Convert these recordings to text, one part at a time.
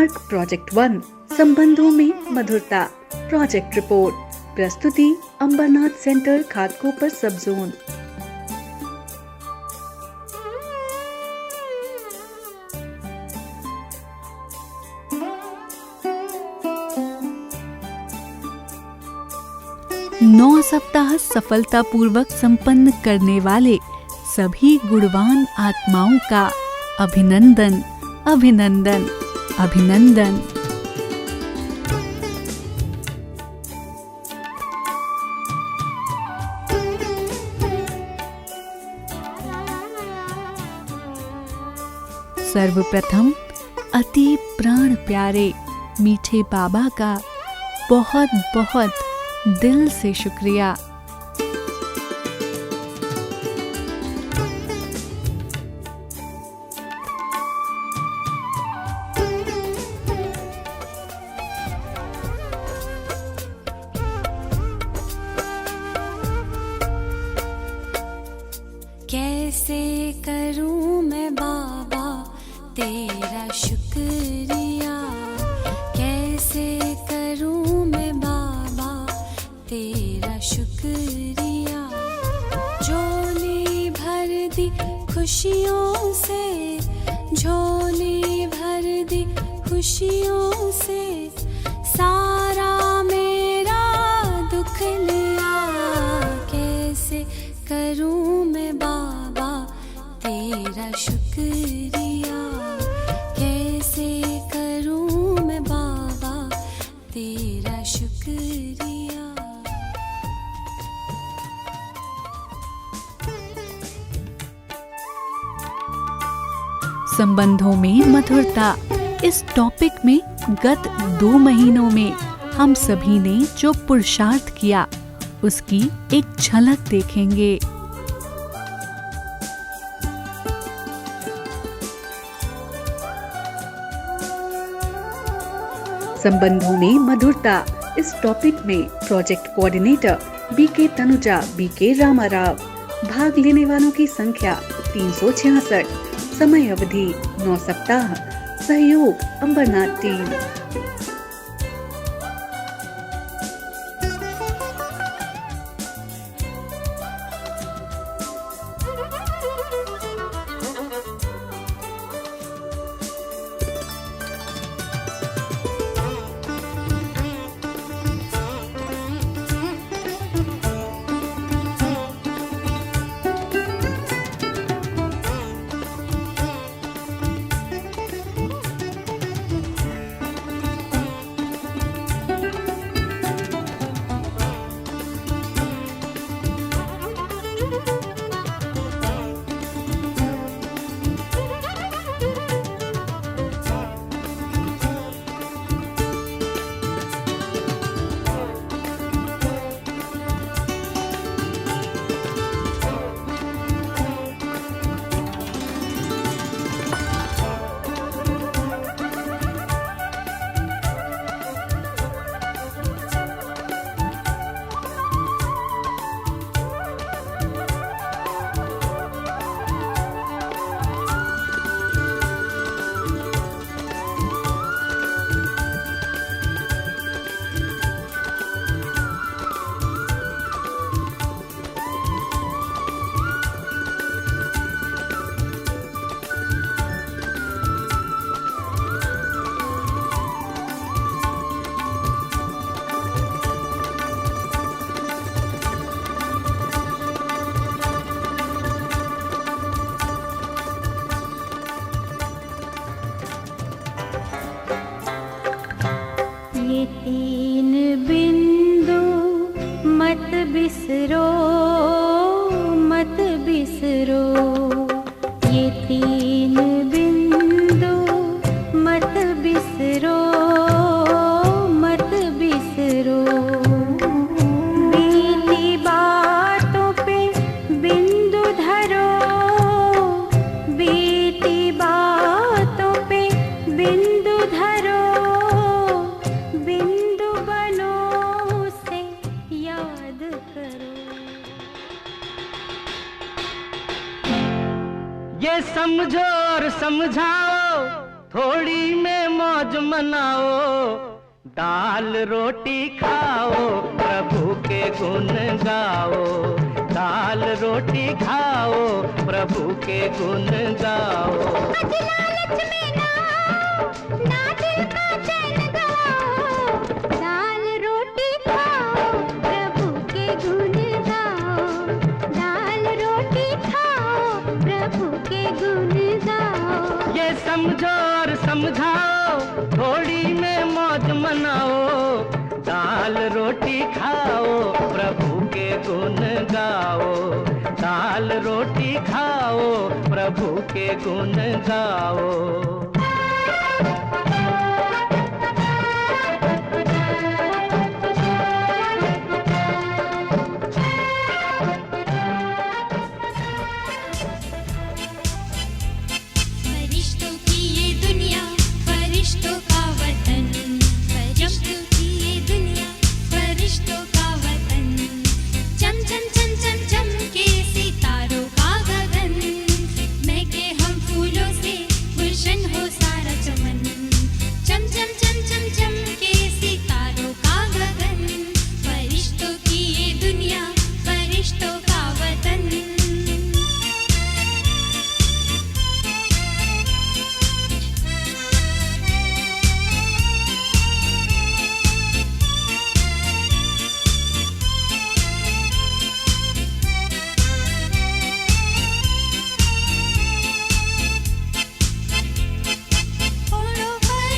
Mark project 1 संबंधों में मधुरता। Project report. प्रस्तुति अंबरनाथ सेंटर खादकोपर सब जोन। नौ सप्ताह सफलतापूर्वक संपन्न करने वाले सभी गुणवान आत्माओं का अभिनंदन, अभिनंदन, अभिनंदन। सर्वप्रथम अति प्राण प्यारे मीठे बाबा का बहुत बहुत दिल से शुक्रिया। कैसे करूं मैं बाबा तेरा शुक्रिया, कैसे करूं मैं बाबा तेरा शुक्रिया। झोली भर दी खुशियों से, झोली भर दी खुशियों से, सारा मेरा दुख लिया। कैसे करूं मैं बाबा तेरा शुक्रिया, कैसे करूं मैं बाबा तेरा शुक्रिया। संबंधों में मधुरता। इस टॉपिक में गत 2 महीनों में हम सभी ने जो पुरुषार्थ किया उसकी एक झलक देखेंगे। संबंधों में मधुरता। इस टॉपिक में project coordinator BK Tanuja, BK Ramarao. भाग लेने वालों की संख्या 366। समय अवधि 9 सप्ताह। सहयोग अंबरनाथ टीम। ये 3 बिंदु मत बिसरो, मत बिसरो। ये 3 बिंदु मत बिसरो, मत बिसरो। बीती बातों पे बिंदु धरो, बीती बातों पे बिंदु धरो। बिंदु बनो उसे याद करो। ये समझो और समझाओ थोड़ी में मौज मनाओ, दाल रोटी खाओ, प्रभु के गुण गाओ। दाल रोटी खाओ, प्रभु के गुण गाओ। लालच में ना आओ, ना दिल का चैन गवाओ। दाल रोटी खाओ, प्रभु के गुण गाओ। दाल रोटी खाओ, प्रभु के गुण गाओ। ये समझो और समझाओ, थोड़ी में मौज मनाओ। दाल रोटी खाओ, प्रभु के गुण गाओ। दाल रोटी खाओ, प्रभु के गुण गाओ। फरिश्तों की ये दुनिया, फरिश्तों का वतन। फरिश्तों की ये दुनिया, फरिश्तों का वतन। चम चम चम चम चम के सितारों का गगन। महके हम फूलों से, गुलशन हो सारा चमन। चम चम चम चम चम के सितारों का गगन। फरिश्तों की ये दुनिया, फरिश्तों का वतन। होठों पर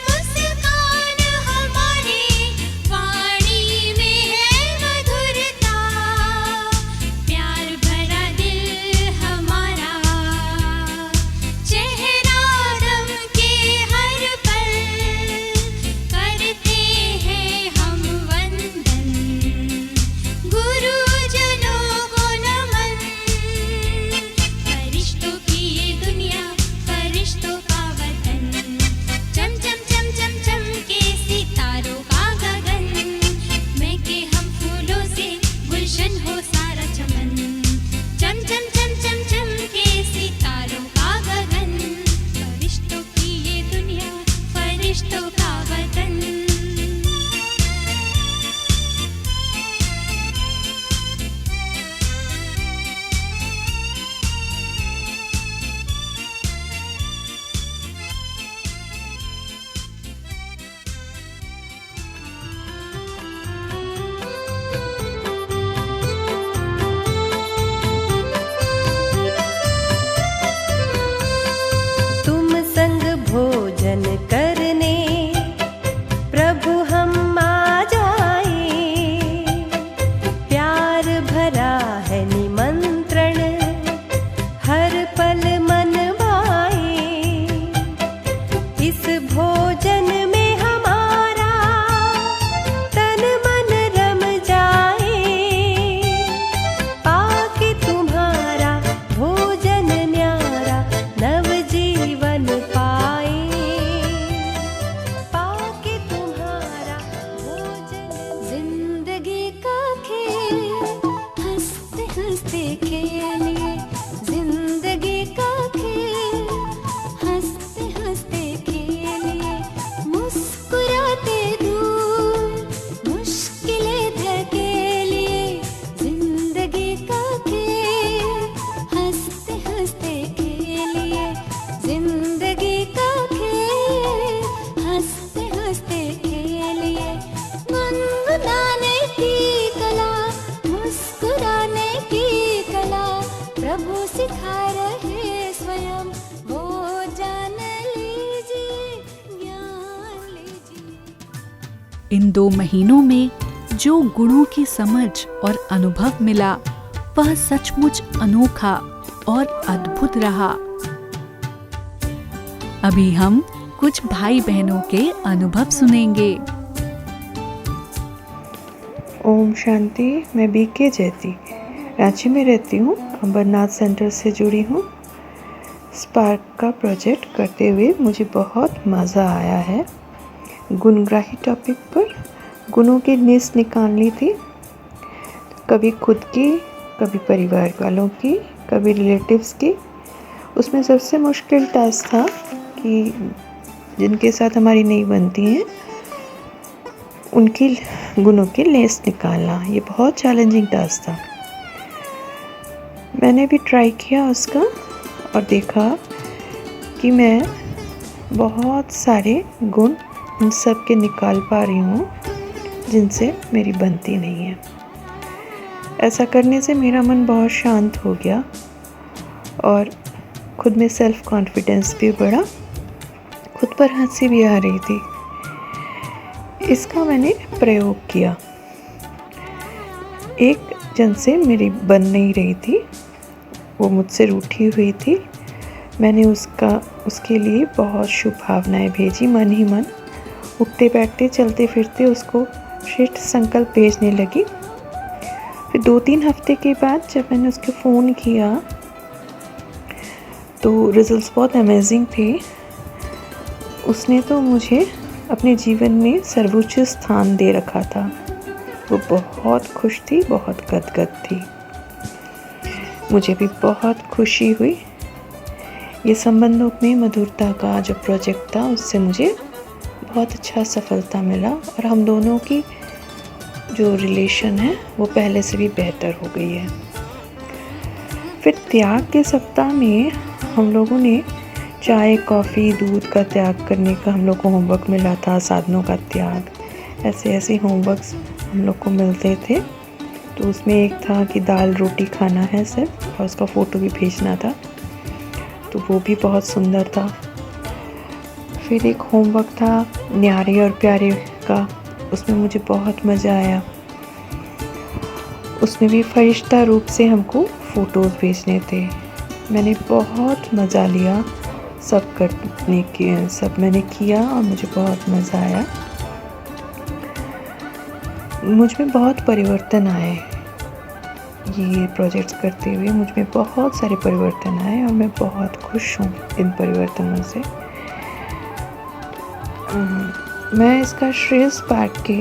मुस्कान हमारी, वाणी में है मधुरता। प्यार भरा दिल हमारा, चेहरा दम के हर पल। करते हैं हम वंदन, गुरुजनों को नमन। फरिश्तों की ये दुनिया, फरिश्तों का वतन। चम चम चम चम चम के सितारों का गगन। महके हम फूलों से, गुलशन हो सारा चमन। चम चम चम चम चम के सितारों का गगन। फरिश्तों की ये दुनिया, फरिश्तों का वतन। तुम संग भोजन करने प्रभु हम आ जाए। प्यार भरा है निमंत्रण, हर पल मन भाए। इस भोजन में हमारा तन मन रम जाए। पाके तुम्हारा भोजन न्यारा, नव जीवन पाए। पाके तुम्हारा भोजन। जिंदगी का खेल हंसते हंसते खेलिए। जिंदगी का खेल हंसते हंसते खेलिए। मुस्कुराते दूर मुश्किलें धकेलिए। जिंदगी का खेल हंसते हंसते खेलिए। जिंदगी का खेल हंसते हंसते खेलिए। गुनगुनाने की कला, मुस्कुराने की कला, प्रभु सिखा रहे स्वयं। वो जान लीजिए, ज्ञान लीजिए। इन 2 महीनों में जो गुणों की समझ और अनुभव मिला, वह सचमुच अनोखा और अद्भुत रहा। अभी हम कुछ भाई बहनों के अनुभव सुनेंगे। ओम शांति। मैं बीके जयती रांची में रहती हूँ। अमरनाथ सेंटर से जुड़ी हूँ। स्पार्क का प्रोजेक्ट करते हुए मुझे बहुत मज़ा आया है। गुणग्राही टॉपिक पर गुणों की लिस्ट निकालनी थी, कभी खुद की, कभी परिवार वालों की, कभी रिलेटिव्स की। उसमें सबसे मुश्किल टास्क था कि जिनके साथ हमारी नहीं बनती हैं उनकी गुणों की लेस निकालना, ये बहुत चैलेंजिंग टास्क था। मैंने भी ट्राई किया उसका और देखा कि मैं बहुत सारे गुण उन सब के निकाल पा रही हूँ जिनसे मेरी बनती नहीं है। ऐसा करने से मेरा मन बहुत शांत हो गया और खुद में सेल्फ कॉन्फिडेंस भी बढ़ा, खुद पर हंसी भी आ रही थी। इसका मैंने प्रयोग किया। एक जन से मेरी बन नहीं रही थी, वो मुझसे रूठी हुई थी। मैंने उसके लिए बहुत शुभ भावनाएं भेजी, मन ही मन उठते बैठते चलते फिरते उसको श्रेष्ठ संकल्प भेजने लगी। फिर 2-3 हफ्ते के बाद जब मैंने उसके फ़ोन किया तो रिजल्ट्स बहुत अमेजिंग थे। उसने तो मुझे अपने जीवन में सर्वोच्च स्थान दे रखा था। वो बहुत खुश थी, बहुत गदगद थी। मुझे भी बहुत खुशी हुई। ये संबंधों में मधुरता का जो प्रोजेक्ट था उससे मुझे बहुत अच्छा सफलता मिला और हम दोनों की जो रिलेशन है वो पहले से भी बेहतर हो गई है। फिर त्याग के सप्ताह में हम लोगों ने चाय, कॉफ़ी, दूध का त्याग करने का हम लोग को होमवर्क मिला था, साधनों का त्याग, ऐसे होमवर्क्स हम लोग को मिलते थे। तो उसमें एक था कि दाल रोटी खाना है सिर्फ, और उसका फ़ोटो भी भेजना था, तो वो भी बहुत सुंदर था। फिर एक होमवर्क था न्यारे और प्यारे का, उसमें मुझे बहुत मज़ा आया। उसमें भी फरिश्ता रूप से हमको फ़ोटोज़ भेजने थे। मैंने बहुत मज़ा लिया सब करने के, सब मैंने किया और मुझे बहुत मज़ा आया। मुझ में बहुत परिवर्तन आए, ये प्रोजेक्ट्स करते हुए मुझ में बहुत सारे परिवर्तन आए और मैं बहुत खुश हूँ इन परिवर्तनों से। मैं इसका श्रेय स्पार्क के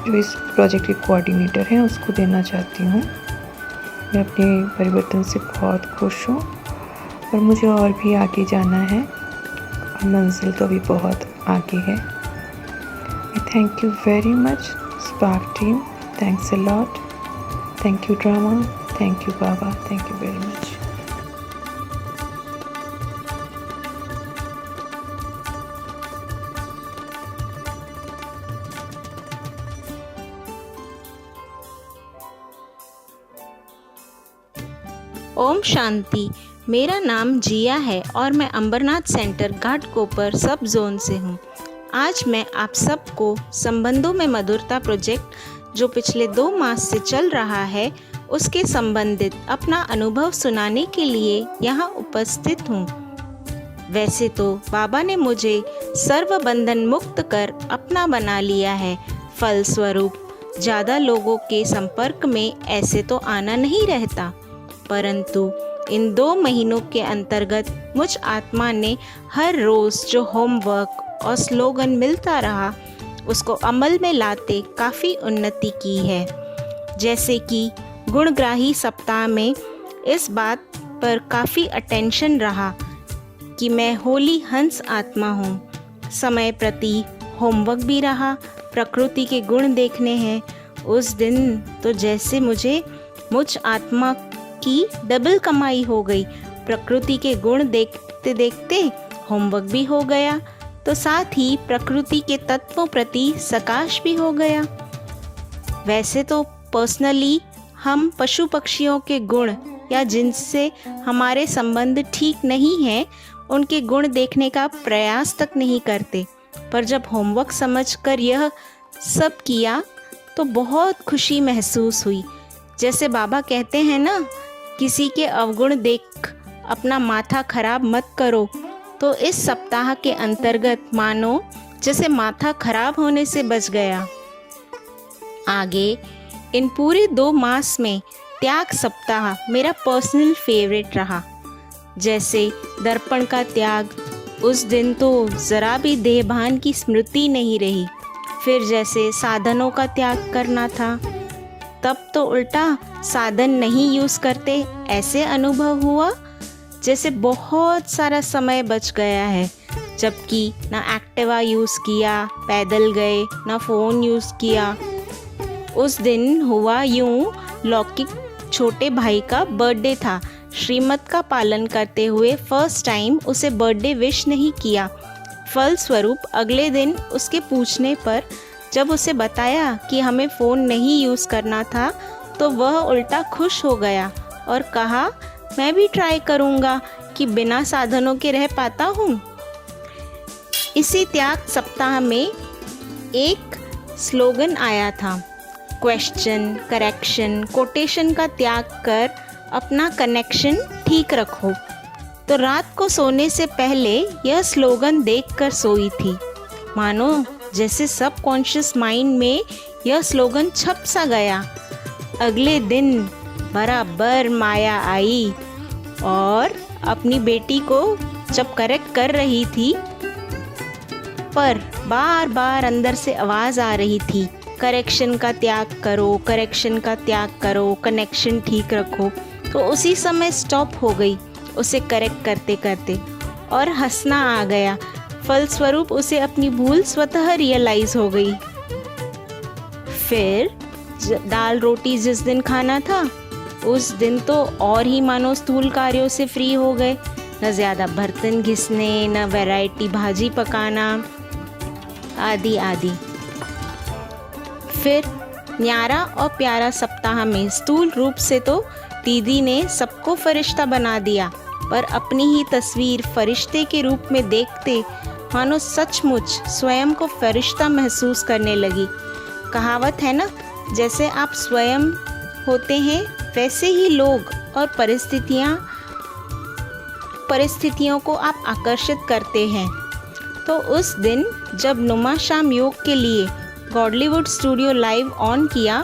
जो इस प्रोजेक्ट के कोऑर्डिनेटर हैं उसको देना चाहती हूँ। मैं अपने परिवर्तन से बहुत खुश हूँ और मुझे और भी आगे जाना है और मंजिल तो अभी बहुत आगे है। Thank you very much spark team, thanks a lot, thank you drama, thank you बाबा, थैंक यू वेरी मच। ओम शांति। मेरा नाम जिया है और मैं अंबरनाथ सेंटर घाटकोपर सब जोन से हूँ। आज मैं आप सबको संबंधों में मधुरता प्रोजेक्ट जो पिछले 2 मास से चल रहा है उसके संबंधित अपना अनुभव सुनाने के लिए यहाँ उपस्थित हूँ। वैसे तो बाबा ने मुझे सर्व बंधन मुक्त कर अपना बना लिया है, फलस्वरूप ज़्यादा लोगों के संपर्क में ऐसे तो आना नहीं रहता, परंतु इन 2 महीनों के अंतर्गत मुझ आत्मा ने हर रोज़ जो होमवर्क और स्लोगन मिलता रहा उसको अमल में लाते काफ़ी उन्नति की है। जैसे कि गुणग्राही सप्ताह में इस बात पर काफ़ी अटेंशन रहा कि मैं होली हंस आत्मा हूँ। समय प्रति होमवर्क भी रहा, प्रकृति के गुण देखने हैं। उस दिन तो जैसे मुझ आत्मा की डबल कमाई हो गई। प्रकृति के गुण देखते देखते होमवर्क भी हो गया, तो साथ ही प्रकृति के तत्वों प्रति सकाश भी हो गया। वैसे तो पर्सनली हम पशु पक्षियों के गुण या जिनसे हमारे संबंध ठीक नहीं हैं उनके गुण देखने का प्रयास तक नहीं करते, पर जब होमवर्क समझकर यह सब किया तो बहुत खुशी महसूस हुई। जैसे बाबा कहते हैं ना, किसी के अवगुण देख अपना माथा खराब मत करो, तो इस सप्ताह के अंतर्गत मानो जैसे माथा खराब होने से बच गया। आगे इन पूरे 2 मास में त्याग सप्ताह मेरा पर्सनल फेवरेट रहा। जैसे दर्पण का त्याग, उस दिन तो ज़रा भी देहभान की स्मृति नहीं रही। फिर जैसे साधनों का त्याग करना था, तब तो उल्टा साधन नहीं यूज़ करते ऐसे अनुभव हुआ जैसे बहुत सारा समय बच गया है, जबकि ना एक्टिवा यूज़ किया, पैदल गए, ना फ़ोन यूज़ किया। उस दिन हुआ यूं, लौकिक छोटे भाई का बर्थडे था। श्रीमत का पालन करते हुए फर्स्ट टाइम उसे बर्थडे विश नहीं किया। फलस्वरूप अगले दिन उसके पूछने पर जब उसे बताया कि हमें फ़ोन नहीं यूज़ करना था, तो वह उल्टा खुश हो गया और कहा, मैं भी ट्राई करूँगा कि बिना साधनों के रह पाता हूँ। इसी त्याग सप्ताह में एक स्लोगन आया था, क्वेश्चन, करेक्शन, कोटेशन का त्याग कर अपना कनेक्शन ठीक रखो। तो रात को सोने से पहले यह स्लोगन देखकर सोई थी। मानो जैसे सब कॉन्शियस माइंड में यह स्लोगन छप सा गया। अगले दिन बराबर माया आई और अपनी बेटी को जब करेक्ट कर रही थी, पर बार बार अंदर से आवाज़ आ रही थी, करेक्शन का त्याग करो, करेक्शन का त्याग करो, कनेक्शन ठीक रखो। तो उसी समय स्टॉप हो गई उसे करेक्ट करते करते और हंसना आ गया। फलस्वरूप उसे अपनी भूल स्वतः रियलाइज़ हो गई। फिर दाल रोटी जिस दिन खाना था, उस दिन तो और ही मानो स्थूल कार्यों से फ्री हो गए। न ज़्यादा बर्तन घिसने, न वैरायटी भाजी पकाना, आदि आदि। फिर न्यारा और प्यारा सप्ताह में स्थूल रूप से तो दीदी ने सबको फरिश्ता बना दिया, पर अपनी ही तस्वीर फरिश्ते के रूप में देखते मानो सचमुच स्वयं को फरिश्ता महसूस करने लगी। कहावत है ना, जैसे आप स्वयं होते हैं वैसे ही लोग और परिस्थितियों को आप आकर्षित करते हैं। तो उस दिन जब नुमा शाम योग के लिए गॉडलीवुड स्टूडियो लाइव ऑन किया,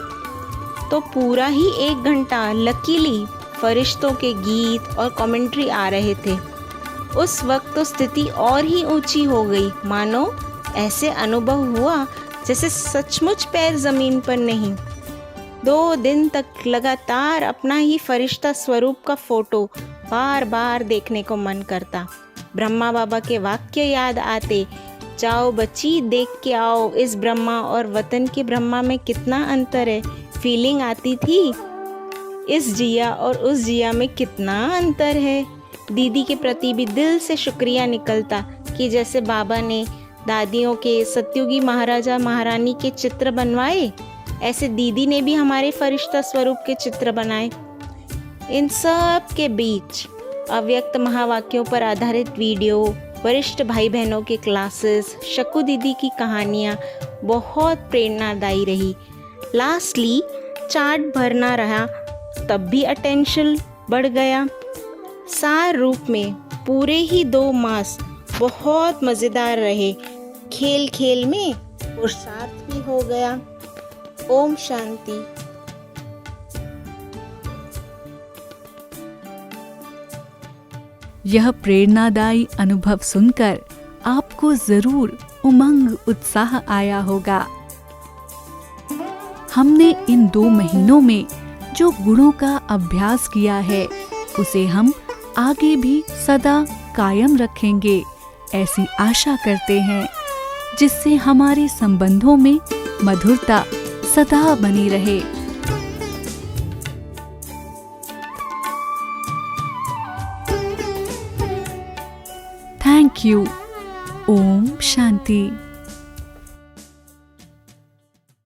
तो पूरा ही 1 घंटा लकीली फरिश्तों के गीत और कमेंट्री आ रहे थे। उस वक्त तो स्थिति और ही ऊंची हो गई। मानो ऐसे अनुभव हुआ जैसे सचमुच पैर ज़मीन पर नहीं। 2 दिन तक लगातार अपना ही फरिश्ता स्वरूप का फ़ोटो बार बार देखने को मन करता। ब्रह्मा बाबा के वाक्य याद आते, जाओ बच्ची देख के आओ, इस ब्रह्मा और वतन के ब्रह्मा में कितना अंतर है। फीलिंग आती थी, इस जिया और उस जिया में कितना अंतर है। दीदी के प्रति भी दिल से शुक्रिया निकलता कि जैसे बाबा ने दादियों के सत्युगी महाराजा महारानी के चित्र बनवाए, ऐसे दीदी ने भी हमारे फरिश्ता स्वरूप के चित्र बनाए। इन सब के बीच अव्यक्त महावाक्यों पर आधारित वीडियो, वरिष्ठ भाई बहनों के क्लासेस, शकु दीदी की कहानियाँ बहुत प्रेरणादायी रही। लास्टली चार्ट भरना रहा, तब भी अटेंशन बढ़ गया। सार रूप में पूरे ही 2 मास बहुत मज़ेदार रहे। खेल खेल में पुरुषार्थ भी हो गया। ओम शांति। यह प्रेरणादायी अनुभव सुनकर आपको जरूर उमंग उत्साह आया होगा। हमने इन 2 महीनों में जो गुणों का अभ्यास किया है, उसे हम आगे भी सदा कायम रखेंगे, ऐसी आशा करते हैं, जिससे हमारे संबंधों में मधुरता सदा बनी रहे। Thank you. ओम शांति।